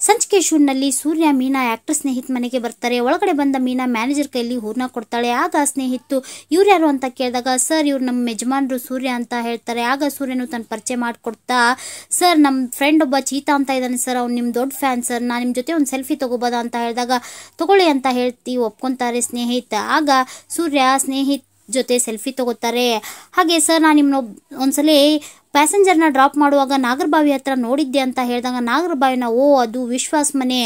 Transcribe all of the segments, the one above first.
ಸಂಚಿಕೆ ಶೂನ್ನಲ್ಲಿ ಸೂರ್ಯ ಮೀನಾ ಆಕ್ಟರ್ ಸ್ನೇಹಿತ್ ಮನೆಗೆ ಬರ್ತಾರೆ. ಒಳಗಡೆ ಬಂದ ಮೀನಾ ಮ್ಯಾನೇಜರ್ ಕೈಯಲ್ಲಿ ಹೂರ್ನ ಕೊಡ್ತಾಳೆ. ಆಗ ಸ್ನೇಹಿತು ಇವ್ರು ಯಾರು ಅಂತ ಕೇಳಿದಾಗ ಸರ್ ಇವ್ರು ನಮ್ಮ ಯಜಮಾನ್ರು ಸೂರ್ಯ ಅಂತ ಹೇಳ್ತಾರೆ. ಆಗ ಸೂರ್ಯನು ತನ್ನ ಪರಿಚಯ ಮಾಡಿಕೊಡ್ತಾ ಸರ್ ನಮ್ಮ ಫ್ರೆಂಡ್ ಒಬ್ಬ ಚೀತಾ ಅಂತ ಇದ್ದಾನೆ ಸರ್, ಅವ್ನು ನಿಮ್ಮ ದೊಡ್ಡ ಫ್ಯಾನ್ ಸರ್, ನಾನು ನಿಮ್ಮ ಜೊತೆ ಒಂದು ಸೆಲ್ಫಿ ತಗೋಬೋದಾ ಅಂತ ಹೇಳಿದಾಗ ತಗೊಳ್ಳಿ ಅಂತ ಹೇಳ್ತಿ ಒಪ್ಕೊಂತಾರೆ ಸ್ನೇಹಿತ. ಆಗ ಸೂರ್ಯ ಸ್ನೇಹಿತ್ ಜೊತೆ ಸೆಲ್ಫಿ ತಗೋತಾರೆ. ಹಾಗೆ ಸರ್ ನಾನು ನಿಮ್ಮನ್ನ ಒಂದ್ಸಲಿ ಪ್ಯಾಸೆಂಜರ್ನ ಡ್ರಾಪ್ ಮಾಡುವಾಗ ನಾಗರಬಾವಿ ಹತ್ರ ನೋಡಿದ್ದೆ ಅಂತ ಹೇಳಿದಾಗ ನಾಗರಬಾವಿನ ಓ ಅದು ವಿಶ್ವಾಸ್ ಮನೆ,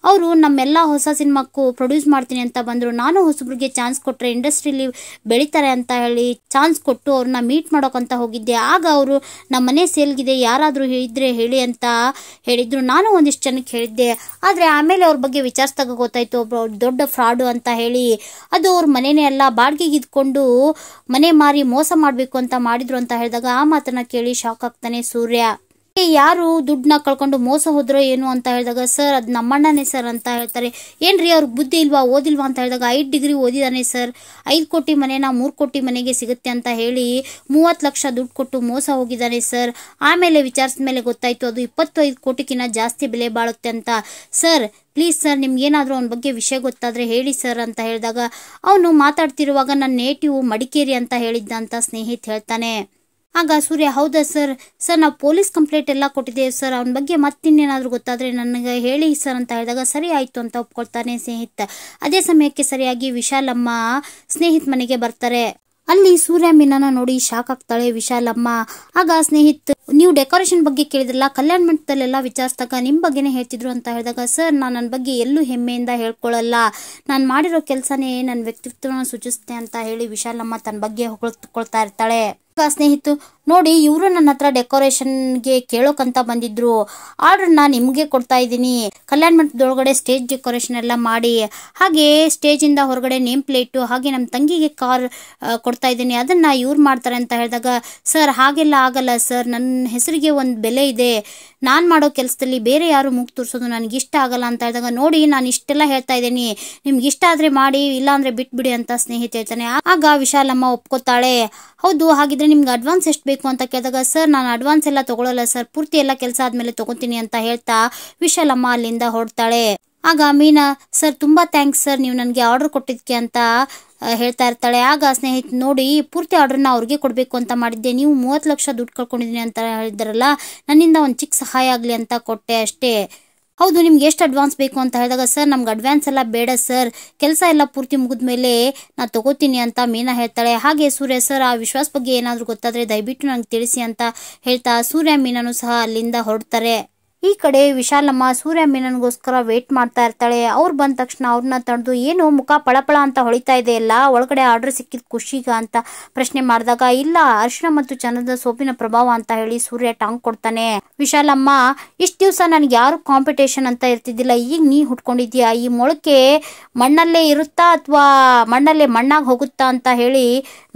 ಅವರು ನಮ್ಮೆಲ್ಲ ಹೊಸ ಸಿನಿಮಾಕ್ಕೂ ಪ್ರೊಡ್ಯೂಸ್ ಮಾಡ್ತೀನಿ ಅಂತ ಬಂದರು. ನಾನು ಹೊಸಬ್ರಿಗೆ ಚಾನ್ಸ್ ಕೊಟ್ಟರೆ ಇಂಡಸ್ಟ್ರಿಲಿ ಬೆಳೀತಾರೆ ಅಂತ ಹೇಳಿ ಚಾನ್ಸ್ ಕೊಟ್ಟು ಅವ್ರನ್ನ ಮೀಟ್ ಮಾಡೋಕ್ಕಂತ ಹೋಗಿದ್ದೆ. ಆಗ ಅವರು ನಮ್ಮ ಮನೆ ಸೇಲ್ಗಿದೆ ಯಾರಾದರೂ ಇದ್ರೆ ಹೇಳಿ ಅಂತ ಹೇಳಿದ್ರು. ನಾನು ಒಂದಿಷ್ಟು ಜನಕ್ಕೆ ಹೇಳಿದ್ದೆ, ಆದರೆ ಆಮೇಲೆ ಅವ್ರ ಬಗ್ಗೆ ವಿಚಾರಿಸಿದಾಗ ಗೊತ್ತಾಯ್ತು ಒಬ್ಬರು ದೊಡ್ಡ ಫ್ರಾಡು ಅಂತ ಹೇಳಿ. ಅದು ಅವ್ರ ಮನೆಯೇ ಅಲ್ಲ, ಬಾಡಿಗೆಗೆ ಇದ್ಕೊಂಡು ಮನೆ ಮಾರಿ ಮೋಸ ಮಾಡಬೇಕು ಅಂತ ಮಾಡಿದ್ರು ಅಂತ ಹೇಳಿದಾಗ ಆ ಮಾತನ್ನ ಕೇಳಿ ಶಾಕ್ ಆಗ್ತಾನೆ ಸೂರ್ಯ. ಯಾರು ದುಡ್ಡನ್ನ ಕಳ್ಕೊಂಡು ಮೋಸ ಹೋದ್ರೋ ಏನು ಅಂತ ಹೇಳಿದಾಗ ಸರ್ ಅದು ನಮ್ಮಣ್ಣನೇ ಸರ್ ಅಂತ ಹೇಳ್ತಾರೆ. ಏನ್ರಿ ಅವ್ರಿಗೆ ಬುದ್ಧಿ ಇಲ್ವಾ ಓದಿಲ್ವಾ ಅಂತ ಹೇಳಿದಾಗ 5 ಡಿಗ್ರಿ ಓದಿದಾನೆ ಸರ್, 5 ಕೋಟಿ ಮನೆನ 3 ಕೋಟಿ ಮನೆಗೆ ಸಿಗುತ್ತೆ ಅಂತ ಹೇಳಿ 30 ಲಕ್ಷ ದುಡ್ಡು ಕೊಟ್ಟು ಮೋಸ ಹೋಗಿದ್ದಾನೆ ಸರ್. ಆಮೇಲೆ ವಿಚಾರಿಸಿದ ಮೇಲೆ ಗೊತ್ತಾಯ್ತು ಅದು 25 ಕೋಟಿಗಿನ್ನ ಜಾಸ್ತಿ ಬೆಲೆ ಬಾಳುತ್ತೆ ಅಂತ. ಸರ್ ಪ್ಲೀಸ್ ಸರ್ ನಿಮ್ಗೇನಾದರೂ ಅವನ ಬಗ್ಗೆ ವಿಷಯ ಗೊತ್ತಾದರೆ ಹೇಳಿ ಸರ್ ಅಂತ ಹೇಳಿದಾಗ ಅವನು ಮಾತಾಡ್ತಿರುವಾಗ ನನ್ನ ನೇಟಿವ್ ಮಡಿಕೇರಿ ಅಂತ ಹೇಳಿದ್ದ ಅಂತ ಸ್ನೇಹಿತ್ ಹೇಳ್ತಾನೆ. ಆಗ ಸೂರ್ಯ ಹೌದಾ ಸರ್, ಸರ್ ನಾವು ಪೊಲೀಸ್ ಕಂಪ್ಲೇಂಟ್ ಎಲ್ಲ ಕೊಟ್ಟಿದ್ದೇವೆ ಸರ್, ಅವನ ಬಗ್ಗೆ ಮತ್ತಿನ್ನೇನಾದರೂ ಗೊತ್ತಾದರೆ ನನಗೆ ಹೇಳಿ ಸರ್ ಅಂತ ಹೇಳಿದಾಗ ಸರಿ ಆಯಿತು ಅಂತ ಒಪ್ಕೊಳ್ತಾನೆ ಸ್ನೇಹಿತ. ಅದೇ ಸಮಯಕ್ಕೆ ಸರಿಯಾಗಿ ವಿಶಾಲಮ್ಮ ಸ್ನೇಹಿತ್ ಮನೆಗೆ ಬರ್ತಾರೆ. ಅಲ್ಲಿ ಸೂರ್ಯ ಮೀನಾನ ನೋಡಿ ಶಾಕ್ ಆಗ್ತಾಳೆ ವಿಶಾಲಮ್ಮ. ಆಗ ಸ್ನೇಹಿತ್ ನೀವು ಡೆಕೋರೇಷನ್ ಬಗ್ಗೆ ಕೇಳಿದ್ರಲ್ಲ, ಕಲ್ಯಾಣ ಮಂಟಪದಲ್ಲೆಲ್ಲ ವಿಚಾರಿಸಿದಾಗ ನಿಮ್ಮ ಬಗ್ಗೆನೇ ಹೇಳ್ತಿದ್ರು ಅಂತ ಹೇಳಿದಾಗ ಸರ್ ನಾನು ನನ್ನ ಬಗ್ಗೆ ಎಲ್ಲೂ ಹೆಮ್ಮೆಯಿಂದ ಹೇಳ್ಕೊಳ್ಳಲ್ಲ, ನಾನು ಮಾಡಿರೋ ಕೆಲಸನೇ ನನ್ನ ವ್ಯಕ್ತಿತ್ವನ ಸೂಚಿಸುತ್ತೆ ಅಂತ ಹೇಳಿ ವಿಶಾಲಮ್ಮ ತನ್ನ ಬಗ್ಗೆ ಹೊಗಳ್ಕೊಳ್ತಾ ಇರ್ತಾಳೆ. ಸ್ನೇಹಿತು ನೋಡಿ ಇವರು ನನ್ನ ಹತ್ರ ಡೆಕೋರೇಷನ್ಗೆ ಕೇಳೋಕಂತ ಬಂದಿದ್ರು, ಆರ್ಡರ್ನ ನಿಮಗೆ ಕೊಡ್ತಾ ಇದ್ದೀನಿ, ಕಲ್ಯಾಣ ಮಂಟಪದೊಳಗಡೆ ಸ್ಟೇಜ್ ಡೆಕೋರೇಷನ್ ಎಲ್ಲ ಮಾಡಿ, ಹಾಗೆ ಸ್ಟೇಜಿಂದ ಹೊರಗಡೆ ನೇಮ್ ಪ್ಲೇಟು, ಹಾಗೆ ನಮ್ಮ ತಂಗಿಗೆ ಕಾರ್ ಕೊಡ್ತಾ ಇದ್ದೀನಿ, ಅದನ್ನ ಇವ್ರು ಮಾಡ್ತಾರೆ ಅಂತ ಹೇಳಿದಾಗ ಸರ್ ಹಾಗೆಲ್ಲ ಆಗಲ್ಲ ಸರ್, ನನ್ನ ಹೆಸರಿಗೆ ಒಂದು ಬೆಲೆ ಇದೆ, ನಾನು ಮಾಡೋ ಕೆಲಸದಲ್ಲಿ ಬೇರೆ ಯಾರು ಮೂಗು ತೋರಿಸೋದು ನನಗಿಷ್ಟ ಆಗಲ್ಲ ಅಂತ ಹೇಳಿದಾಗ ನೋಡಿ ನಾನು ಇಷ್ಟೆಲ್ಲ ಹೇಳ್ತಾ ಇದ್ದೀನಿ, ನಿಮ್ಗೆ ಇಷ್ಟ ಆದರೆ ಮಾಡಿ ಇಲ್ಲ ಅಂದರೆ ಬಿಟ್ಬಿಡಿ ಅಂತ ಸ್ನೇಹಿತ ಹೇಳ್ತಾನೆ. ಆಗ ವಿಶಾಲಮ್ಮ ಒಪ್ಕೋತಾಳೆ. ಹೌದು ಹಾಗಿದ್ರೆ ನಿಮ್ಗೆ ಅಡ್ವಾನ್ಸ್ ಎಷ್ಟು ಬೇಕು ಅಂತ ಕೇಳಿದಾಗ ಸರ್ ನಾನು ಅಡ್ವಾನ್ಸ್ ಎಲ್ಲ ತಗೊಳ್ಳಲ್ಲ ಸರ್, ಪೂರ್ತಿ ಎಲ್ಲ ಕೆಲಸ ಆದ್ಮೇಲೆ ತಗೋತೀನಿ ಅಂತ ಹೇಳ್ತಾ ವಿಶಾಲಮ್ಮ ಅಲ್ಲಿಂದ ಹೊರಡ್ತಾಳೆ. ಆಗ ಮೀನಾ ಸರ್ ತುಂಬಾ ಥ್ಯಾಂಕ್ಸ್ ಸರ್ ನೀವು ನನಗೆ ಆರ್ಡರ್ ಕೊಟ್ಟಿದ್ದಕ್ಕೆ ಅಂತ ಹೇಳ್ತಾ ಇರ್ತಾಳೆ. ಆಗ ಸ್ನೇಹಿತ ನೋಡಿ ಪೂರ್ತಿ ಆರ್ಡರ್ನ ಅವ್ರಿಗೆ ಕೊಡಬೇಕು ಅಂತ ಮಾಡಿದ್ದೆ, ನೀವು 30 ಲಕ್ಷ ದುಡ್ಡು ಕಳ್ಕೊಂಡಿದ್ದೀನಿ ಅಂತ ಹೇಳಿದ್ರಲ್ಲ, ನನ್ನಿಂದ ಒಂದು ಚಿಕ್ಕ ಸಹಾಯ ಆಗಲಿ ಅಂತ ಕೊಟ್ಟೆ ಅಷ್ಟೇ. ಹೌದು ನಿಮ್ಗೆ ಎಷ್ಟು ಅಡ್ವಾನ್ಸ್ ಬೇಕು ಅಂತ ಹೇಳಿದಾಗ ಸರ್ ನಮ್ಗೆ ಅಡ್ವಾನ್ಸ್ ಎಲ್ಲ ಬೇಡ ಸರ್, ಕೆಲಸ ಎಲ್ಲ ಪೂರ್ತಿ ಮುಗಿದ್ಮೇಲೆ ನಾನು ತಗೋತೀನಿ ಅಂತ ಮೀನಾ ಹೇಳ್ತಾಳೆ. ಹಾಗೆ ಸೂರ್ಯ ಸರ್ ಆ ವಿಶ್ವಾಸ ಬಗ್ಗೆ ಏನಾದರೂ ಗೊತ್ತಾದರೆ ದಯವಿಟ್ಟು ನನಗೆ ತಿಳಿಸಿ ಅಂತ ಹೇಳ್ತಾ ಸೂರ್ಯ ಮೀನಾನು ಸಹ ಅಲ್ಲಿಂದ ಹೊರಡ್ತಾರೆ. ಈ ಕಡೆ ವಿಶಾಲಮ್ಮ ಸೂರ್ಯ ಮೀನನ್ಗೋಸ್ಕರ ವೇಟ್ ಮಾಡ್ತಾ ಇರ್ತಾಳೆ. ಅವ್ರು ಬಂದ ತಕ್ಷಣ ಅವ್ರನ್ನ ತಡೆದು ಏನು ಮುಖ ಪಳಪಳ ಅಂತ ಹೊಳಿತಾ ಇದೆ ಎಲ್ಲ, ಒಳಗಡೆ ಆರ್ಡರ್ ಸಿಕ್ಕಿದ ಖುಷಿಗ ಅಂತ ಪ್ರಶ್ನೆ ಮಾಡಿದಾಗ ಇಲ್ಲ ಅರಿಶಿಣ ಮತ್ತು ಚಂದದ ಸೋಪಿನ ಪ್ರಭಾವ ಅಂತ ಹೇಳಿ ಸೂರ್ಯ ಟಾಂಗ್ ಕೊಡ್ತಾನೆ. ವಿಶಾಲಮ್ಮ ಇಷ್ಟು ದಿವಸ ನನಗೆ ಯಾರು ಕಾಂಪಿಟೇಷನ್ ಅಂತ ಇರ್ತಿದ್ದಿಲ್ಲ, ಈಗ ನೀ ಹುಟ್ಕೊಂಡಿದ್ಯಾ, ಈ ಮೊಳಕೆ ಮಣ್ಣಲ್ಲೇ ಇರುತ್ತಾ ಅಥವಾ ಮಣ್ಣಲ್ಲೇ ಮಣ್ಣಾಗಿ ಹೋಗುತ್ತಾ ಅಂತ ಹೇಳಿ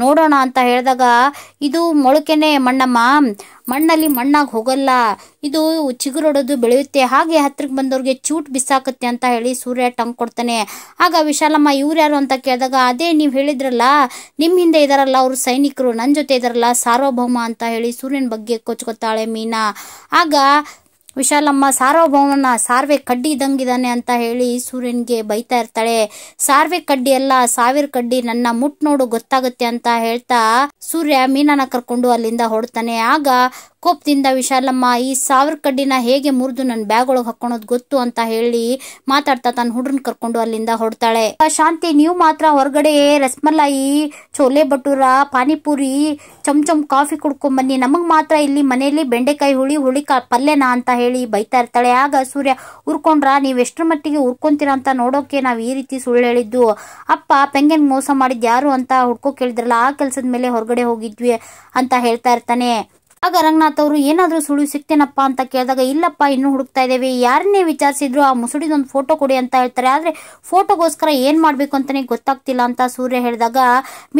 ನೋಡೋಣ ಅಂತ ಹೇಳಿದಾಗ ಇದು ಮೊಳಕೆನೆ ಮಣ್ಣಮ್ಮ, ಮಣ್ಣಲ್ಲಿ ಮಣ್ಣಾಗಿ ಹೋಗಲ್ಲ, ಇದು ಚಿಗುರೊಡೋದು ಬೆಳೆಯುತ್ತೆ, ಹಾಗೆ ಹತ್ರಕ್ಕೆ ಬಂದವ್ರಿಗೆ ಚೂಟ್ ಬಿಸಾಕತ್ತೆ ಅಂತ ಹೇಳಿ ಸೂರ್ಯ ಟಂಗ್ ಕೊಡ್ತಾನೆ. ಆಗ ವಿಶಾಲಮ್ಮ ಇವ್ರು ಯಾರು ಅಂತ ಕೇಳಿದಾಗ ಅದೇ ನೀವು ಹೇಳಿದ್ರಲ್ಲ ನಿಮ್ಮ ಹಿಂದೆ ಇದಾರಲ್ಲ ಅವರು ಸೈನಿಕರು, ನನ್ನ ಜೊತೆ ಇದಾರಲ್ಲ ಸಾರ್ವಭೌಮ ಅಂತ ಹೇಳಿ ಸೂರ್ಯನ ಬಗ್ಗೆ ಕೊಚ್ಕೊತಾಳೆ ಮೀನಾ. ಆಗ ವಿಶಾಲಮ್ಮ ಸಾರ್ವಭೌಮನ ಸಾರ್ವೆ ಕಡ್ಡಿ ಇದ್ದಂಗಿದ್ದಾನೆ ಅಂತ ಹೇಳಿ ಸೂರ್ಯನ್ಗೆ ಬೈತಾ ಇರ್ತಾಳೆ. ಸಾರ್ವೆ ಕಡ್ಡಿ ಅಲ್ಲ 1000 ಕಡ್ಡಿ, ನನ್ನ ಮುಟ್ ನೋಡು ಗೊತ್ತಾಗುತ್ತೆ ಅಂತ ಹೇಳ್ತಾ ಸೂರ್ಯ ಮೀನಾನ ಕರ್ಕೊಂಡು ಅಲ್ಲಿಂದ ಹೊರಡ್ತಾನೆ. ಆಗ ಕೋಪದಿಂದ ವಿಶಾಲಮ್ಮ ಈ 1000 ಕಡ್ಡಿನ ಹೇಗೆ ಮುರಿದು ನನ್ನ ಬ್ಯಾಗ್ ಒಳಗೆ ಹಾಕೊಳೋದು ಗೊತ್ತು ಅಂತ ಹೇಳಿ ಮಾತಾಡ್ತಾ ತನ್ನ ಹುಡ್ರನ್ ಕರ್ಕೊಂಡು ಅಲ್ಲಿಂದ ಹೊರಡ್ತಾಳೆ. ಶಾಂತಿ ನೀವು ಮಾತ್ರ ಹೊರಗಡೆ ರಸ್ಮಲಾಯಿ, ಚೋಲೆ ಭಟೂರ, ಪಾನಿಪುರಿ, ಚಮ್ ಕಾಫಿ ಕುಡ್ಕೊಂಡ್ ಬನ್ನಿ, ನಮಗ್ ಮಾತ್ರ ಇಲ್ಲಿ ಮನೆಯಲ್ಲಿ ಬೆಂಡೆಕಾಯಿ ಹುಳಿ ಪಲ್ಯನಾ ಅಂತ ಹೇಳಿ ಬೈತಾ ಇರ್ತಾಳೆ. ಆಗ ಸೂರ್ಯ ಉರ್ಕೊಂಡ್ರ ನೀವ್ ಎಷ್ಟರ ಮಟ್ಟಿಗೆ ಉರ್ಕೊಂತೀರಾ ಅಂತ ನೋಡೋಕೆ ನಾವ್ ಈ ರೀತಿ ಸುಳ್ಳು ಹೇಳಿದ್ದು, ಅಪ್ಪ ಪೆಂಗನ್ ಮೋಸ ಮಾಡಿದ್ ಯಾರು ಅಂತ ಹುಡ್ಕೋ ಕೇಳಿದ್ರಲ್ಲ ಆ ಕೆಲ್ಸದ ಮೇಲೆ ಹೊರಗಡೆ ಹೋಗಿದ್ವಿ ಅಂತ ಹೇಳ್ತಾ ಇರ್ತಾನೆ. ಆಗ ರಂಗನಾಥ್ ಅವರು ಏನಾದ್ರೂ ಸುಳಿವು ಸಿಕ್ತೇನಪ್ಪ ಅಂತ ಕೇಳಿದಾಗ ಇಲ್ಲಪ್ಪ ಇನ್ನೂ ಹುಡುಕ್ತಾ ಇದ್ದೇವೆ, ಯಾರನ್ನೇ ವಿಚಾರಿಸಿದ್ರು ಆ ಮುಸುಡಿದೊಂದು ಫೋಟೋ ಕೊಡಿ ಅಂತ ಹೇಳ್ತಾರೆ, ಆದ್ರೆ ಫೋಟೋಗೋಸ್ಕರ ಏನ್ ಮಾಡ್ಬೇಕು ಅಂತಾನೆ ಗೊತ್ತಾಗ್ತಿಲ್ಲ ಅಂತ ಸೂರ್ಯ ಹೇಳಿದಾಗ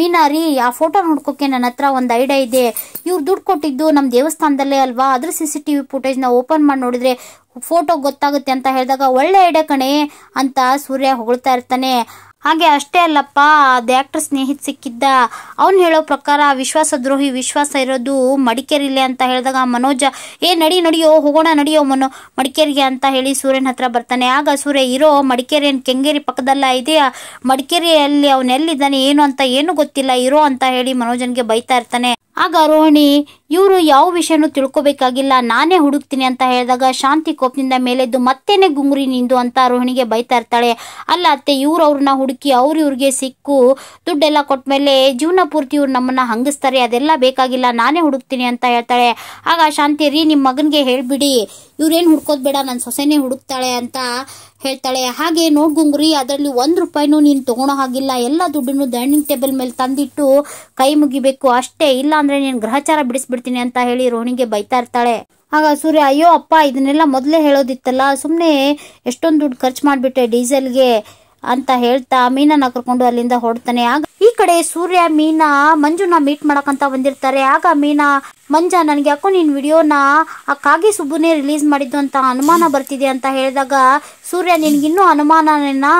ಮೀನಾ ರೀ ಆ ಫೋಟೋನ ಹುಡ್ಕೋಕೆ ನನ್ನ ಹತ್ರ ಒಂದು ಐಡಿಯಾ ಇದೆ, ಇವ್ರು ದುಡ್ಡು ಕೊಟ್ಟಿದ್ದು ನಮ್ ದೇವಸ್ಥಾನದಲ್ಲೇ ಅಲ್ವಾ, ಅದ್ರ CCTV ಫುಟೇಜ್ ನ ಓಪನ್ ಮಾಡಿ ನೋಡಿದ್ರೆ ಫೋಟೋ ಗೊತ್ತಾಗುತ್ತೆ ಅಂತ ಹೇಳಿದಾಗ ಒಳ್ಳೆ ಐಡಿಯಾ ಕಣೆ ಅಂತ ಸೂರ್ಯ ಹೊಗಳ್ತಾ ಇರ್ತಾನೆ. ಹಾಗೆ ಅಷ್ಟೇ ಅಲ್ಲಪ್ಪ, ಅದು ಆಕ್ಟರ್ ಸ್ನೇಹಿತ ಸಿಕ್ಕಿದ್ದ, ಅವ್ನು ಹೇಳೋ ಪ್ರಕಾರ ವಿಶ್ವಾಸದ್ರೋಹಿ ವಿಶ್ವಾಸ ಇರೋದು ಮಡಿಕೇರಿಲೆ ಅಂತ ಹೇಳಿದಾಗ ಮನೋಜ ನಡಿಯೋ ಹೋಗೋಣ ನಡಿಯೋ ಮಡಿಕೇರಿಗೆ ಅಂತ ಹೇಳಿ ಸೂರ್ಯನ ಹತ್ರ ಬರ್ತಾನೆ. ಆಗ ಸೂರ್ಯ ಇರೋ ಮಡಿಕೇರಿ ಕೆಂಗೇರಿ ಪಕ್ಕದಲ್ಲ ಇದೆಯಾ, ಮಡಿಕೇರಿಯಲ್ಲಿ ಅವನೆಲ್ಲಿದ್ದಾನೆ ಏನು ಅಂತ ಏನು ಗೊತ್ತಿಲ್ಲ ಇರೋ ಅಂತ ಹೇಳಿ ಮನೋಜನ್ಗೆ ಬೈತಾ ಇರ್ತಾನೆ. ಆಗ ರೋಹಿಣಿ ಇವರು ಯಾವ ವಿಷಯನೂ ತಿಳ್ಕೊಬೇಕಾಗಿಲ್ಲ, ನಾನೇ ಹುಡುಕ್ತೀನಿ ಅಂತ ಹೇಳಿದಾಗ ಶಾಂತಿ ಕೋಪದಿಂದ ಮೇಲೆದ್ದು ಮತ್ತೇನೆ ಗುಂಗುರಿ ನಿಂದು ಅಂತ ರೋಹಿಣಿಗೆ ಬೈತಾ ಇರ್ತಾಳೆ. ಅಲ್ಲ ಅತ್ತೆ, ಅವ್ರನ್ನ ಹುಡುಕಿ ಇವ್ರಿಗೆ ಸಿಕ್ಕು ದುಡ್ಡೆಲ್ಲ ಕೊಟ್ಮೇಲೆ ಜೀವನ ಪೂರ್ತಿ ಇವ್ರು ನಮ್ಮನ್ನ ಹಂಗಿಸ್ತಾರೆ, ಅದೆಲ್ಲ ಬೇಕಾಗಿಲ್ಲ, ನಾನೇ ಹುಡುಕ್ತೀನಿ ಅಂತ ಹೇಳ್ತಾಳೆ. ಆಗ ಶಾಂತಿ ನಿಮ್ಮ ಮಗನ್ಗೆ ಹೇಳ್ಬಿಡಿ, ಇವ್ರೇನು ಹುಡ್ಕೋದ್ ಬೇಡ, ನನ್ನ ಸೊಸೆನೇ ಹುಡುಕ್ತಾಳೆ ಅಂತ ಹೇಳ್ತಾಳೆ. ಹಾಗೆ ನೋಡ್ ಗುಂಗುರಿ, ಅದರಲ್ಲಿ ₹1 ನೀನು ತಗೊಳೋ ಹಾಗಿಲ್ಲ, ಎಲ್ಲ ದುಡ್ಡನ್ನು ಡೈನಿಂಗ್ ಟೇಬಲ್ ಮೇಲೆ ತಂದಿಟ್ಟು ಕೈ ಮುಗಿಬೇಕು ಅಷ್ಟೇ, ಇಲ್ಲ ಅಂದ್ರೆ ನೀನು ಗ್ರಹಚಾರ ಬಿಡಿಸ್ಬಿಡ್ತೀನಿ ಅಂತ ಹೇಳಿ ರೋಹಿಣಿಗೆ ಬೈತಾ ಇರ್ತಾಳೆ. ಆಗ ಸೂರ್ಯ ಅಯ್ಯೋ ಅಪ್ಪ, ಇದನ್ನೆಲ್ಲ ಮೊದಲೇ ಹೇಳೋದಿತ್ತಲ್ಲ, ಸುಮ್ಮನೆ ಎಷ್ಟೊಂದು ದುಡ್ಡು ಖರ್ಚು ಮಾಡಿಬಿಟ್ಟೆ ಡೀಸೆಲ್ಗೆ ಅಂತ ಹೇಳ್ತಾ ಮೀನನ್ನ ಕರ್ಕೊಂಡು ಅಲ್ಲಿಂದ ಹೊರಡ್ತಾನೆ. ಆಗ ಈ ಕಡೆ ಸೂರ್ಯ ಮೀನಾ ಮಂಜುನ ಮೀಟ್ ಮಾಡಕಂತ ಬಂದಿರ್ತಾರೆ. ಆಗ ಮೀನಾ ಮಂಜ ನನಗೆ ಯಾಕೋ ನೀನ್ ವಿಡಿಯೋನ ಆ ಕಾಗೆ ಸುಬ್ಬುನೇ ರಿಲೀಸ್ ಮಾಡಿದ್ದು ಅಂತ ಅನುಮಾನ ಬರ್ತಿದೆ ಅಂತ ಹೇಳಿದಾಗ ಸೂರ್ಯ ನಿನ್ಗಿನ್ನೂ ಅನುಮಾನನೇನಾ,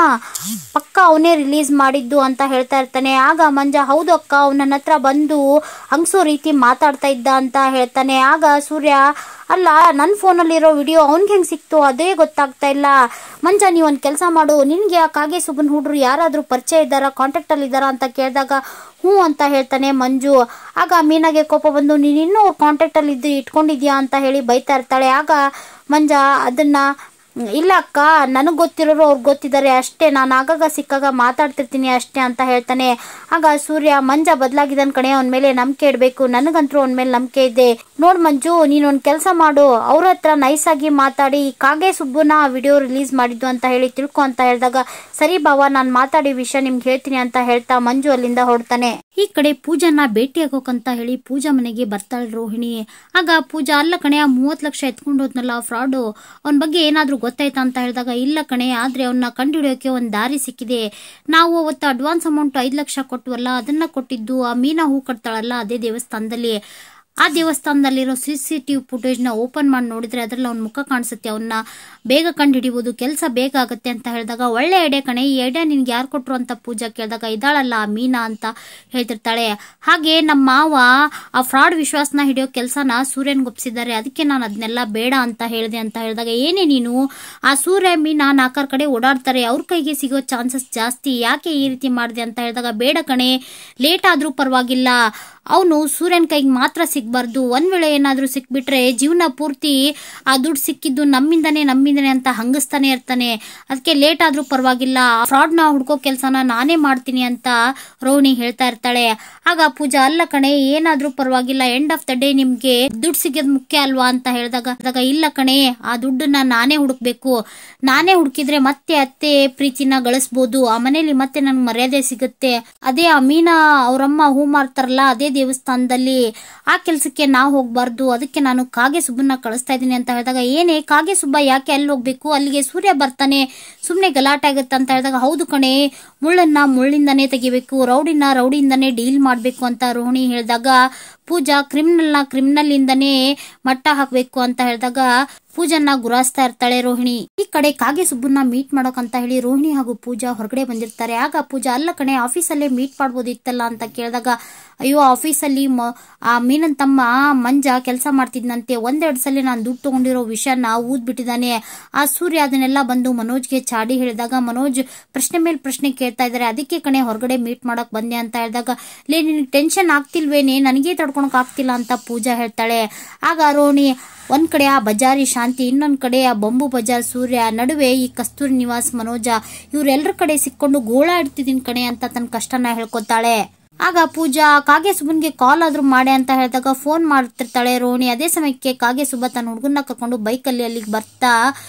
ಪಕ್ಕ ಅವನೇ ರಿಲೀಸ್ ಮಾಡಿದ್ದು ಅಂತ ಹೇಳ್ತಾ ಇರ್ತಾನೆ. ಆಗ ಮಂಜ ಹೌದು ಅಕ್ಕ, ಅವ್ನು ನನ್ನ ಹತ್ರ ಬಂದು ಹಂಗ್ಸೋ ರೀತಿ ಮಾತಾಡ್ತಾ ಇದ್ದ ಅಂತ ಹೇಳ್ತಾನೆ. ಆಗ ಸೂರ್ಯ ಅಲ್ಲ, ನನ್ನ ಫೋನಲ್ಲಿರೋ ವಿಡಿಯೋ ಅವ್ನಿಗೆ ಹೆಂಗೆ ಸಿಕ್ತು ಅದೇ ಗೊತ್ತಾಗ್ತಾ ಇಲ್ಲ. ಮಂಜ ನೀವೊಂದು ಕೆಲಸ ಮಾಡು, ನಿನ್ಗೆ ಆ ಕಾಗೆ ಸುಬ್ಬನ್ ಹುಡ್ರು ಯಾರಾದರೂ ಪರಿಚಯ ಇದ್ದಾರಾ, ಕಾಂಟ್ಯಾಕ್ಟ್ ಅಲ್ಲಿ ಇದ್ದಾರಾ ಅಂತ ಕೇಳಿದಾಗ ಹ್ಞೂ ಅಂತ ಹೇಳ್ತಾನೆ ಮಂಜು. ಆಗ ಮೀನಾಗೆ ಕೋಪ ಬಂದು ನೀನು ಇನ್ನೂ ಕಾಂಟ್ಯಾಕ್ಟ್ ಅಲ್ಲಿ ಇಟ್ಕೊಂಡಿದ್ಯಾ ಅಂತ ಹೇಳಿ ಬೈತಾ ಇರ್ತಾಳೆ. ಆಗ ಮಂಜ ಅದನ್ನ ಇಲ್ಲ ಅಕ್ಕ, ನನಗೆ ಗೊತ್ತಿರೋರು ಅವ್ರಿಗೆ ಗೊತ್ತಿದ್ದಾರೆ ಅಷ್ಟೇ, ನಾನು ಆಗಾಗ ಸಿಕ್ಕಾಗ ಮಾತಾಡ್ತಿರ್ತೀನಿ ಅಷ್ಟೇ ಅಂತ ಹೇಳ್ತಾನೆ. ಆಗ ಸೂರ್ಯ ಮಂಜ ಬದಲಾಗಿದ್ದಾನ ಕಣೆ, ಅವನ ಮೇಲೆ ನಂಬಿಕೆ ಇಡಬೇಕು, ನನಗಂತೂ ಅವನ ಮೇಲೆ ನಂಬಿಕೆ ಇದೆ. ನೋಡ್ ಮಂಜು, ನೀನೊಂದು ಕೆಲಸ ಮಾಡು, ಅವ್ರ ಹತ್ರ ನೈಸ್ ಆಗಿ ಮಾತಾಡಿ ಕಾಗೆ ಸುಬ್ಬುನ ವಿಡಿಯೋ ರಿಲೀಸ್ ಮಾಡಿದ್ದು ಅಂತ ಹೇಳಿ ತಿಳ್ಕೊ ಅಂತ ಹೇಳಿದಾಗ ಸರಿ ಬಾವ, ನಾನು ಮಾತಾಡಿ ವಿಷಯ ನಿಮ್ಗೆ ಹೇಳ್ತೀನಿ ಅಂತ ಹೇಳ್ತಾ ಮಂಜು ಅಲ್ಲಿಂದ ಹೊರಡ್ತಾನೆ. ಈ ಕಡೆ ಪೂಜಾನ ಭೇಟಿಯಾಗೋಕಂತ ಹೇಳಿ ಪೂಜಾ ಮನೆಗೆ ಬರ್ತಾಳೆ ರೋಹಿಣಿ. ಆಗ ಪೂಜಾ ಅಲ್ಲ ಕಣೆ, 30 ಲಕ್ಷ ಎತ್ಕೊಂಡು ಹೋದ್ನಲ್ಲ ಫ್ರಾಡು, ಅವನ ಬಗ್ಗೆ ಏನಾದ್ರೂ ಗೊತ್ತಾಯ್ತಾ ಅಂತ ಹೇಳಿದಾಗ ಇಲ್ಲ ಕಣೆ, ಆದ್ರೆ ಅವನ್ನ ಕಂಡುಹಿಡಿಯೋಕೆ ಒಂದು ದಾರಿ ಸಿಕ್ಕಿದೆ. ನಾವು ಅವತ್ತು ಅಡ್ವಾನ್ಸ್ ಅಮೌಂಟ್ 5 ಲಕ್ಷ ಕೊಟ್ಟವಲ್ಲ, ಅದನ್ನ ಕೊಟ್ಟಿದ್ದು ಆ ಮೀನಾ ಹೂ ಕಟ್ತಾಳಲ್ಲ ಅದೇ ದೇವಸ್ಥಾನದಲ್ಲಿ. ಆ ದೇವಸ್ಥಾನದಲ್ಲಿರೋ CCTV ಫುಟೇಜ್ನ ಓಪನ್ ಮಾಡಿ ನೋಡಿದ್ರೆ ಅದರಲ್ಲಿ ಅವ್ನ ಮುಖ ಕಾಣಿಸುತ್ತೆ, ಅವನ್ನ ಬೇಗ ಕಂಡು ಹಿಡಿಬಹುದು, ಕೆಲಸ ಬೇಗ ಆಗುತ್ತೆ ಅಂತ ಹೇಳಿದಾಗ ಒಳ್ಳೆ ಐಡಿಯಾ ಕಣೆ, ಈ ಐಡಿಯಾ ನಿನ್ಗೆ ಯಾರು ಕೊಟ್ರು ಅಂತ ಪೂಜಾ ಕೇಳಿದಾಗ ಇದಾಳಲ್ಲ ಆ ಮೀನಾ ಅಂತ ಹೇಳ್ತಿರ್ತಾಳೆ. ಹಾಗೆ ನಮ್ಮ ಮಾವ ಆ ಫ್ರಾಡ್ ವಿಶ್ವಾಸನ ಹಿಡಿಯೋ ಕೆಲಸನ ಸೂರ್ಯನ್ಗೆ ಒಪ್ಸಿದ್ದಾರೆ, ಅದಕ್ಕೆ ನಾನು ಅದನ್ನೆಲ್ಲ ಬೇಡ ಅಂತ ಹೇಳಿದೆ ಅಂತ ಹೇಳಿದಾಗ ಏನೇ ನೀನು, ಆ ಸೂರ್ಯ ಮೀನಾ 4 ಕಡೆ ಓಡಾಡ್ತಾರೆ, ಅವ್ರ ಕೈಗೆ ಸಿಗೋ ಚಾನ್ಸಸ್ ಜಾಸ್ತಿ, ಯಾಕೆ ಈ ರೀತಿ ಮಾಡಿದೆ ಅಂತ ಹೇಳಿದಾಗ ಬೇಡ ಕಣೆ, ಲೇಟ್ ಆದ್ರೂ ಪರವಾಗಿಲ್ಲ, ಅವನು ಸೂರ್ಯನ ಕೈಗೆ ಮಾತ್ರ ಸಿಗ್ಬಾರ್ದು, ಒಂದ್ ವೇಳೆ ಏನಾದ್ರೂ ಸಿಕ್ಬಿಟ್ರೆ ಜೀವನ ಪೂರ್ತಿ ಆ ದುಡ್ಡು ಸಿಕ್ಕಿದ್ದು ನಮ್ಮಿಂದನೇ ಅಂತ ಹಂಗಿಸ್ತಾನೆ ಇರ್ತಾನೆ, ಅದಕ್ಕೆ ಲೇಟ್ ಆದ್ರೂ ಪರವಾಗಿಲ್ಲ, ಫ್ರಾಡ್ ನ ಹುಡ್ಕೋ ಕೆಲ್ಸನ ನಾನೇ ಮಾಡ್ತೀನಿ ಅಂತ ರೋಹಿಣಿ ಹೇಳ್ತಾ ಇರ್ತಾಳೆ. ಆಗ ಪೂಜಾ ಅಲ್ಲ ಕಣೆ, ಏನಾದ್ರೂ ಪರವಾಗಿಲ್ಲ, ಎಂಡ್ ಆಫ್ ದ ಡೇ ನಿಮ್ಗೆ ದುಡ್ಡು ಸಿಗೋದು ಮುಖ್ಯ ಅಲ್ವಾ ಅಂತ ಹೇಳಿದಾಗ ಇಲ್ಲ ಕಣೆ, ಆ ದುಡ್ಡನ್ನ ನಾನೇ ಹುಡುಕ್ಬೇಕು, ನಾನೇ ಹುಡುಕಿದ್ರೆ ಮತ್ತೆ ಅತ್ತೆ ಪ್ರೀತಿನ ಗಳಿಸ್ಬೋದು, ಆ ಮನೇಲಿ ಮತ್ತೆ ನನ್ಗೆ ಮರ್ಯಾದೆ ಸಿಗುತ್ತೆ, ಅದೇ ಆ ಮೀನಾ ಅವ್ರಮ್ಮ ಹೂ ಮಾರ್ತಾರಲ್ಲ ಅದೇ ದೇವಸ್ಥಾನದಲ್ಲಿ, ಆ ಕೆಲ್ಸಕ್ಕೆ ನಾವು ಹೋಗ್ಬಾರ್ದು, ಅದಕ್ಕೆ ನಾನು ಕಾಗೆ ಸುಬ್ಬನ್ನ ಕಳಿಸ್ತಾ ಇದ್ದೀನಿ ಅಂತ ಹೇಳಿದಾಗ ಏನೇ ಕಾಗೆ ಸುಬ್ಬ ಯಾಕೆ ಅಲ್ಲಿ ಹೋಗ್ಬೇಕು, ಅಲ್ಲಿಗೆ ಸೂರ್ಯ ಬರ್ತಾನೆ, ಸುಮ್ನೆ ಗಲಾಟೆ ಆಗುತ್ತೆ ಅಂತ ಹೇಳಿದಾಗ ಹೌದು ಕಣೆ, ಮುಳ್ಳನ್ನ ಮುಳ್ಳಿಂದಾನೇ ತೆಗಿಬೇಕು, ರೌಡಿಯಿಂದಾನೇ ಡೀಲ್ ಮಾಡ್ಬೇಕು ಅಂತ ರೋಹಿಣಿ ಹೇಳಿದಾಗ ಪೂಜಾ ಕ್ರಿಮಿನಲ್ ಇಂದಾನೇ ಮಟ್ಟ ಹಾಕ್ಬೇಕು ಅಂತ ಹೇಳಿದಾಗ ಪೂಜನ್ನ ಗುರಾಸ್ತಾ ಇರ್ತಾಳೆ ರೋಹಿಣಿ. ಈ ಕಡೆ ಕಾಗೆ ಸುಬ್ಬನ್ನ ಮೀಟ್ ಮಾಡೋಕಂತ ಹೇಳಿ ರೋಹಿಣಿ ಹಾಗೂ ಪೂಜಾ ಹೊರಗಡೆ ಬಂದಿರ್ತಾರೆ. ಆಗ ಪೂಜಾ ಅಲ್ಲ ಕಣೆ, ಆಫೀಸಲ್ಲೇ ಮೀಟ್ ಮಾಡ್ಬೋದಿತ್ತಲ್ಲ ಅಂತ ಕೇಳಿದಾಗ ಅಯ್ಯೋ ಆಫೀಸಲ್ಲಿ ಆ ಮೀನನ್ ತಮ್ಮ ಮಂಜ ಕೆಲಸ ಮಾಡ್ತಿದ್ನಂತೆ, 1-2 ಸಲ ನಾನು ದುಡ್ಡು ತಗೊಂಡಿರೋ ವಿಷಯನ ಊದ್ಬಿಟ್ಟಿದ್ದಾನೆ. ಆ ಸೂರ್ಯ ಅದನ್ನೆಲ್ಲ ಬಂದು ಮನೋಜ್ಗೆ ಚಾಡಿ ಹೇಳಿದಾಗ ಮನೋಜ್ ಪ್ರಶ್ನೆ ಮೇಲೆ ಪ್ರಶ್ನೆ ಕೇಳ್ತಾ ಇದಾರೆ, ಅದಕ್ಕೆ ಕಣೆ ಹೊರಗಡೆ ಮೀಟ್ ಮಾಡಕ್ ಬಂದೆ ಅಂತ ಹೇಳಿದಾಗ ನಿನಗೆ ಟೆನ್ಷನ್ ಆಗ್ತಿಲ್ವೇನೆ, ನನಗೆ ತಡ್ಕೊಳಕ್ ಆಗ್ತಿಲ್ಲ ಅಂತ ಪೂಜಾ ಹೇಳ್ತಾಳೆ. ಆಗ ರೋಹಿಣಿ ಒಂದ್ ಕಡೆ ಆ ಬಜಾರಿ ಶಾಂತಿ, ಇನ್ನೊಂದ್ ಕಡೆ ಆ ಬಂಬು ಬಜಾರ್ ಸೂರ್ಯ, ನಡುವೆ ಈ ಕಸ್ತೂರಿ ನಿವಾಸ್ ಮನೋಜ, ಇವ್ರೆಲ್ಲರ ಕಡೆ ಸಿಕ್ಕೊಂಡು ಗೋಳಾ ಇಡ್ತಿದ್ದೀನಿ ಕಣೆ ಅಂತ ತನ್ನ ಕಷ್ಟನ ಹೇಳ್ಕೊತಾಳೆ. ಆಗ ಪೂಜಾ ಕಾಗೆ ಸುಬ್ಬನ್ಗೆ ಕಾಲ್ ಆದ್ರೂ ಮಾಡೆ ಅಂತ ಹೇಳಿದಾಗ ಫೋನ್ ಮಾಡ್ತಿರ್ತಾಳೆ ರೋಹಿಣಿ. ಅದೇ ಸಮಯಕ್ಕೆ ಕಾಗೆ ಸುಬ್ಬ ತನ್ನ ಹುಡುಗನ್ನ ಕರ್ಕೊಂಡು ಬೈಕಲ್ಲಿ ಅಲ್ಲಿಗೆ ಬರ್ತಾ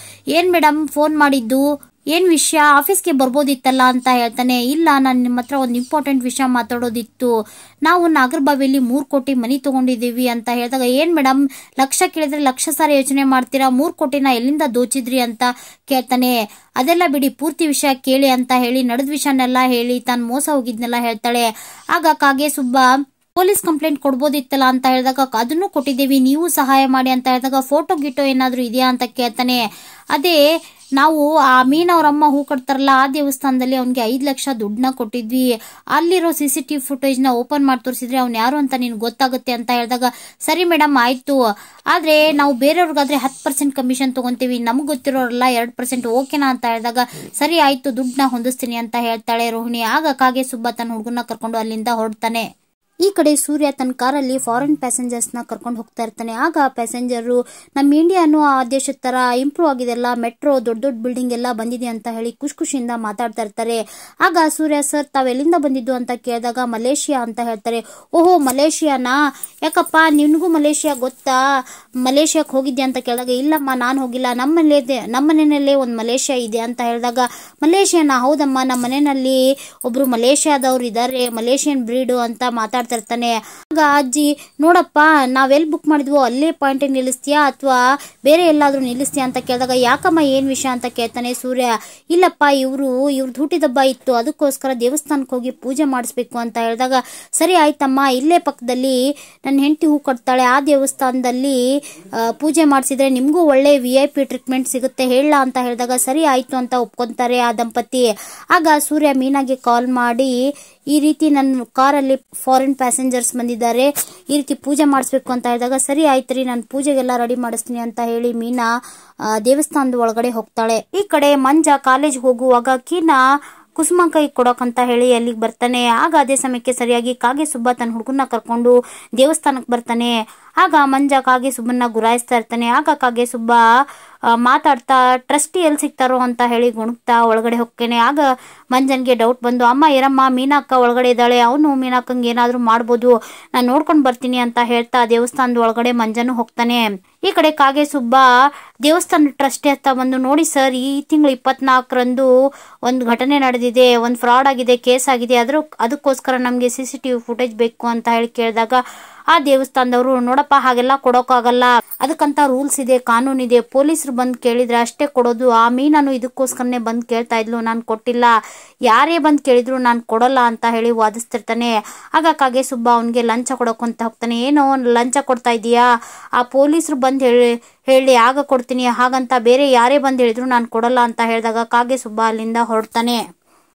ಏನ್ ಮೇಡಮ್ ಫೋನ್ ಮಾಡಿದ್ದು, ಏನ್ ವಿಷಯ, ಆಫೀಸ್ಗೆ ಬರ್ಬೋದಿತ್ತಲ್ಲ ಅಂತ ಹೇಳ್ತಾನೆ. ಇಲ್ಲ, ನಾನು ನಿಮ್ಮ ಹತ್ರ ಒಂದು ಇಂಪಾರ್ಟೆಂಟ್ ವಿಷಯ ಮಾತಾಡೋದಿತ್ತು, ನಾವು ನಾಗರಬಾವಿಯಲ್ಲಿ 3 ಕೋಟಿ ಮನಿ ತಗೊಂಡಿದ್ದೀವಿ ಅಂತ ಹೇಳಿದಾಗ ಏನ್ ಮೇಡಮ್, ಲಕ್ಷ ಕೇಳಿದ್ರೆ ಲಕ್ಷ ಸಾರಿ ಯೋಚನೆ ಮಾಡ್ತೀರಾ, 3 ಕೋಟಿನ ಎಲ್ಲಿಂದ ದೋಚಿದ್ರಿ ಅಂತ ಕೇಳ್ತಾನೆ. ಅದೆಲ್ಲ ಬಿಡಿ, ಪೂರ್ತಿ ವಿಷಯ ಕೇಳಿ ಅಂತ ಹೇಳಿ ನಡೆದ ವಿಷಯನೆಲ್ಲ ಹೇಳಿ ತಾನು ಮೋಸ ಹೋಗಿದ್ನೆಲ್ಲ ಹೇಳ್ತಾಳೆ. ಆಗ ಕಾಗೆ ಸುಬ್ಬ ಪೊಲೀಸ್ ಕಂಪ್ಲೇಂಟ್ ಕೊಡ್ಬೋದಿತ್ತಲ್ಲ ಅಂತ ಹೇಳಿದಾಗ ಅದನ್ನು ಕೊಟ್ಟಿದ್ದೀವಿ, ನೀವು ಸಹಾಯ ಮಾಡಿ ಅಂತ ಹೇಳಿದಾಗ ಫೋಟೋ ಗಿಟೋ ಏನಾದ್ರು ಇದೆಯಾ ಅಂತ ಕೇಳ್ತಾನೆ. ಅದೇ ನಾವು ಆ ಮೀನವ್ರಮ್ಮ ಹೂ ಕಟ್ತಾರಲ್ಲ ಆ ದೇವಸ್ಥಾನದಲ್ಲಿ ಅವ್ನಿಗೆ 5 ಲಕ್ಷ ದುಡ್ಡನ್ನ ಕೊಟ್ಟಿದ್ವಿ, ಅಲ್ಲಿರೋ CCTV ಫುಟೇಜ್ ನ ಓಪನ್ ಮಾಡಿ ತೋರಿಸಿದ್ರೆ ಅವ್ನು ಯಾರು ಅಂತ ನಿನ್ಗೆ ಗೊತ್ತಾಗುತ್ತೆ ಅಂತ ಹೇಳಿದಾಗ ಸರಿ ಮೇಡಮ್ ಆಯ್ತು, ಆದ್ರೆ ನಾವು ಬೇರೆಯವ್ರಿಗಾದ್ರೆ 10% ಕಮಿಷನ್ ತಗೊಂತೀವಿ, ನಮ್ಗೆ ಗೊತ್ತಿರೋರಲ್ಲ 2% ಓಕೆನಾ ಅಂತ ಹೇಳಿದಾಗ ಸರಿ ಆಯ್ತು ದುಡ್ಡನ್ನ ಹೊಂದಿಸ್ತೀನಿ ಅಂತ ಹೇಳ್ತಾಳೆ ರೋಹಿಣಿ. ಆಗ ಕಾಗೆ ಸುಬ್ಬ ತನ್ನ ಹುಡುಗನ ಕರ್ಕೊಂಡು ಅಲ್ಲಿಂದ ಹೊರಡ್ತಾನೆ. ಈ ಕಡೆ ಸೂರ್ಯ ತನ್ನ ಕಾರಲ್ಲಿ ಫಾರಿನ್ ಪ್ಯಾಸೆಂಜರ್ಸ್ ನ ಕರ್ಕೊಂಡು ಹೋಗ್ತಾ ಇರ್ತಾನೆ. ಆಗ ಪ್ಯಾಸೆಂಜರು ನಮ್ಮ ಇಂಡಿಯಾನು ಆ ದೇಶದ ತರ ಇಂಪ್ರೂವ್ ಆಗಿದೆಲ್ಲ, ಮೆಟ್ರೋ ದೊಡ್ಡ ದೊಡ್ಡ ಬಿಲ್ಡಿಂಗ್ ಎಲ್ಲ ಬಂದಿದೆ ಅಂತ ಹೇಳಿ ಖುಷಿಯಿಂದ ಮಾತಾಡ್ತಾ ಇರ್ತಾರೆ. ಆಗ ಸೂರ್ಯ ಸರ್ ತಾವೆಲ್ಲಿಂದ ಬಂದಿದ್ದು ಅಂತ ಕೇಳಿದಾಗ ಮಲೇಷಿಯಾ ಅಂತ ಹೇಳ್ತಾರೆ. ಓಹೋ ಮಲೇಷಿಯಾನಾ, ಯಾಕಪ್ಪ ನಿನ್ಗೂ ಮಲೇಷಿಯಾ ಗೊತ್ತಾ, ಮಲೇಷಿಯಾಕ್ ಹೋಗಿದ್ಯಾ ಅಂತ ಕೇಳಿದಾಗ ಇಲ್ಲಮ್ಮ ನಾನು ಹೋಗಿಲ್ಲ, ನಮ್ಮ ಮನೆಯಲ್ಲೇ ಒಂದು ಮಲೇಷಿಯಾ ಇದೆ ಅಂತ ಹೇಳಿದಾಗ ಮಲೇಷಿಯಾನಾ, ಹೌದಮ್ಮ ನಮ್ಮ ಮನೆಯಲ್ಲಿ ಒಬ್ರು ಮಲೇಷಿಯಾದವ್ರು ಇದ್ದಾರೆ, ಮಲೇಷಿಯನ್ ಬ್ರೀಡು ಅಂತ ಮಾತಾಡ್ತಾ ಇರ್ತಾನೆ. ಆಗ ಅಜ್ಜಿ ನೋಡಪ್ಪ ನಾವೆಲ್ಲಿ ಬುಕ್ ಮಾಡಿದ್ವೋ ಅಲ್ಲೇ ಪಾಯಿಂಟ್ ನಿಲ್ಲಿಸ್ತೀಯಾ ಅಥವಾ ಬೇರೆ ಎಲ್ಲಾದ್ರೂ ನಿಲ್ಲಿಸ್ತೀಯಾ ಅಂತ ಕೇಳಿದಾಗ ಯಾಕಮ್ಮ ಏನ್ ವಿಷಯ ಅಂತ ಕೇಳ್ತಾನೆ ಸೂರ್ಯ. ಇಲ್ಲಪ್ಪ ಇವ್ರದ್ದು ಹುಟ್ಟಿದಬ್ಬ ಇತ್ತು, ಅದಕ್ಕೋಸ್ಕರ ದೇವಸ್ಥಾನಕ್ಕೆ ಹೋಗಿ ಪೂಜೆ ಮಾಡಿಸ್ಬೇಕು ಅಂತ ಹೇಳಿದಾಗ ಸರಿ ಆಯ್ತಮ್ಮ, ಇಲ್ಲೇ ಪಕ್ಕದಲ್ಲಿ ನನ್ನ ಹೆಂಡತಿ ಹೂ ಕಟ್ತಾಳೆ, ಆ ದೇವಸ್ಥಾನದಲ್ಲಿ ಪೂಜೆ ಮಾಡಿಸಿದ್ರೆ ನಿಮ್ಗೂ ಒಳ್ಳೆ VIP ಟ್ರೀಟ್ಮೆಂಟ್ ಸಿಗುತ್ತೆ ಹೇಳ ಅಂತ ಹೇಳಿದಾಗ ಸರಿ ಆಯ್ತು ಅಂತ ಒಪ್ಕೊಂತಾರೆ ಆ ದಂಪತಿ. ಆಗ ಸೂರ್ಯ ಮೀನಾಗೆ ಕಾಲ್ ಮಾಡಿ ಈ ರೀತಿ ನನ್ನ ಕಾರಲ್ಲಿ ಫಾರಿನ್ ಪ್ಯಾಸೆಂಜರ್ಸ್ ಬಂದಿದ್ದಾರೆ, ಈ ರೀತಿ ಪೂಜೆ ಮಾಡಿಸ್ಬೇಕು ಅಂತ ಹೇಳಿದಾಗ ಸರಿ ಆಯ್ತು ರೀ ನಾನು ಪೂಜೆಗೆಲ್ಲ ರೆಡಿ ಮಾಡಿಸ್ತೀನಿ ಅಂತ ಹೇಳಿ ಮೀನಾ ದೇವಸ್ಥಾನದ ಒಳಗಡೆ ಹೋಗ್ತಾಳೆ. ಈ ಕಡೆ ಮಂಜ ಕಾಲೇಜ್ ಹೋಗುವಾಗ ಕೀನಾ ಕುಸುಮ ಕೈ ಕೊಡೋಕಂತ ಹೇಳಿ ಅಲ್ಲಿಗೆ ಬರ್ತಾನೆ. ಆಗ ಅದೇ ಸಮಯಕ್ಕೆ ಸರಿಯಾಗಿ ಕಾಗೆ ಸುಬ್ಬ ತನ್ನ ಹುಡುಗನ್ನ ಕರ್ಕೊಂಡು ದೇವಸ್ಥಾನಕ್ಕೆ ಬರ್ತಾನೆ. ಆಗ ಮಂಜ ಕಾಗೆ ಸುಬ್ಬನ್ನ ಗುರಾಯಿಸ್ತಾ ಇರ್ತಾನೆ. ಆಗ ಕಾಗೆ ಸುಬ್ಬ ಮಾತಾಡ್ತಾ ಟ್ರಸ್ಟಿ ಎಲ್ಲಿ ಸಿಗ್ತಾರೋ ಅಂತ ಹೇಳಿ ಗುಣಗ್ತಾ ಒಳಗಡೆ ಹೋಗ್ತೇನೆ. ಆಗ ಮಂಜನ್ಗೆ ಡೌಟ್ ಬಂದು ಅಮ್ಮ ಇರಮ್ಮ ಮೀನಾಕ್ಕ ಒಳಗಡೆ ಇದ್ದಾಳೆ, ಅವನು ಮೀನಾಕ್ಕಂಗೆ ಏನಾದ್ರು ಮಾಡ್ಬೋದು, ನಾನು ನೋಡ್ಕೊಂಡು ಬರ್ತೀನಿ ಅಂತ ಹೇಳ್ತಾ ದೇವಸ್ಥಾನದ ಒಳಗಡೆ ಮಂಜನು ಹೋಗ್ತಾನೆ. ಈ ಕಡೆ ಕಾಗೆ ಸುಬ್ಬ ದೇವಸ್ಥಾನ ಟ್ರಸ್ಟಿ ಹತ್ತ ಬಂದು ನೋಡಿ ಸರ್ ಈ ತಿಂಗಳು 24ರಂದು ಒಂದು ಘಟನೆ ನಡೆದಿದೆ, ಒಂದು ಫ್ರಾಡ್ ಆಗಿದೆ, ಕೇಸ್ ಆಗಿದೆ, ಅದಕ್ಕೋಸ್ಕರ ನಮಗೆ CCTV ಫುಟೇಜ್ ಬೇಕು ಅಂತ ಹೇಳಿ ಕೇಳಿದಾಗ ಆ ದೇವಸ್ಥಾನದವರು ನೋಡಪ್ಪ ಹಾಗೆಲ್ಲ ಕೊಡೋಕ್ಕಾಗಲ್ಲ, ಅದಕ್ಕಂತ ರೂಲ್ಸ್ ಇದೆ, ಕಾನೂನಿದೆ, ಪೊಲೀಸರು ಬಂದು ಕೇಳಿದ್ರೆ ಅಷ್ಟೇ ಕೊಡೋದು, ಆ ಮೀನನ್ನು ಇದಕ್ಕೋಸ್ಕರನೇ ಬಂದು ಕೇಳ್ತಾ ಇದ್ಲು, ನಾನು ಕೊಟ್ಟಿಲ್ಲ, ಯಾರೇ ಬಂದು ಕೇಳಿದ್ರು ನಾನು ಕೊಡಲ್ಲ ಅಂತ ಹೇಳಿ ವಾದಿಸ್ತಿರ್ತಾನೆ. ಆಗ ಕಾಗೆ ಸುಬ್ಬ ಅವನಿಗೆ ಲಂಚ ಕೊಡೋಕಂತ ಹೋಗ್ತಾನೆ. ಏನೋ ಲಂಚ ಕೊಡ್ತಾ ಇದೀಯಾ, ಆ ಪೊಲೀಸರು ಬಂದು ಹೇಳಿ ಆಗ ಕೊಡ್ತೀನಿ, ಹಾಗಂತ ಬೇರೆ ಯಾರೇ ಬಂದು ಹೇಳಿದ್ರು ನಾನು ಕೊಡಲ್ಲ ಅಂತ ಹೇಳಿದಾಗ ಕಾಗೆ ಸುಬ್ಬ ಅಲ್ಲಿಂದ ಹೊರಡ್ತಾನೆ.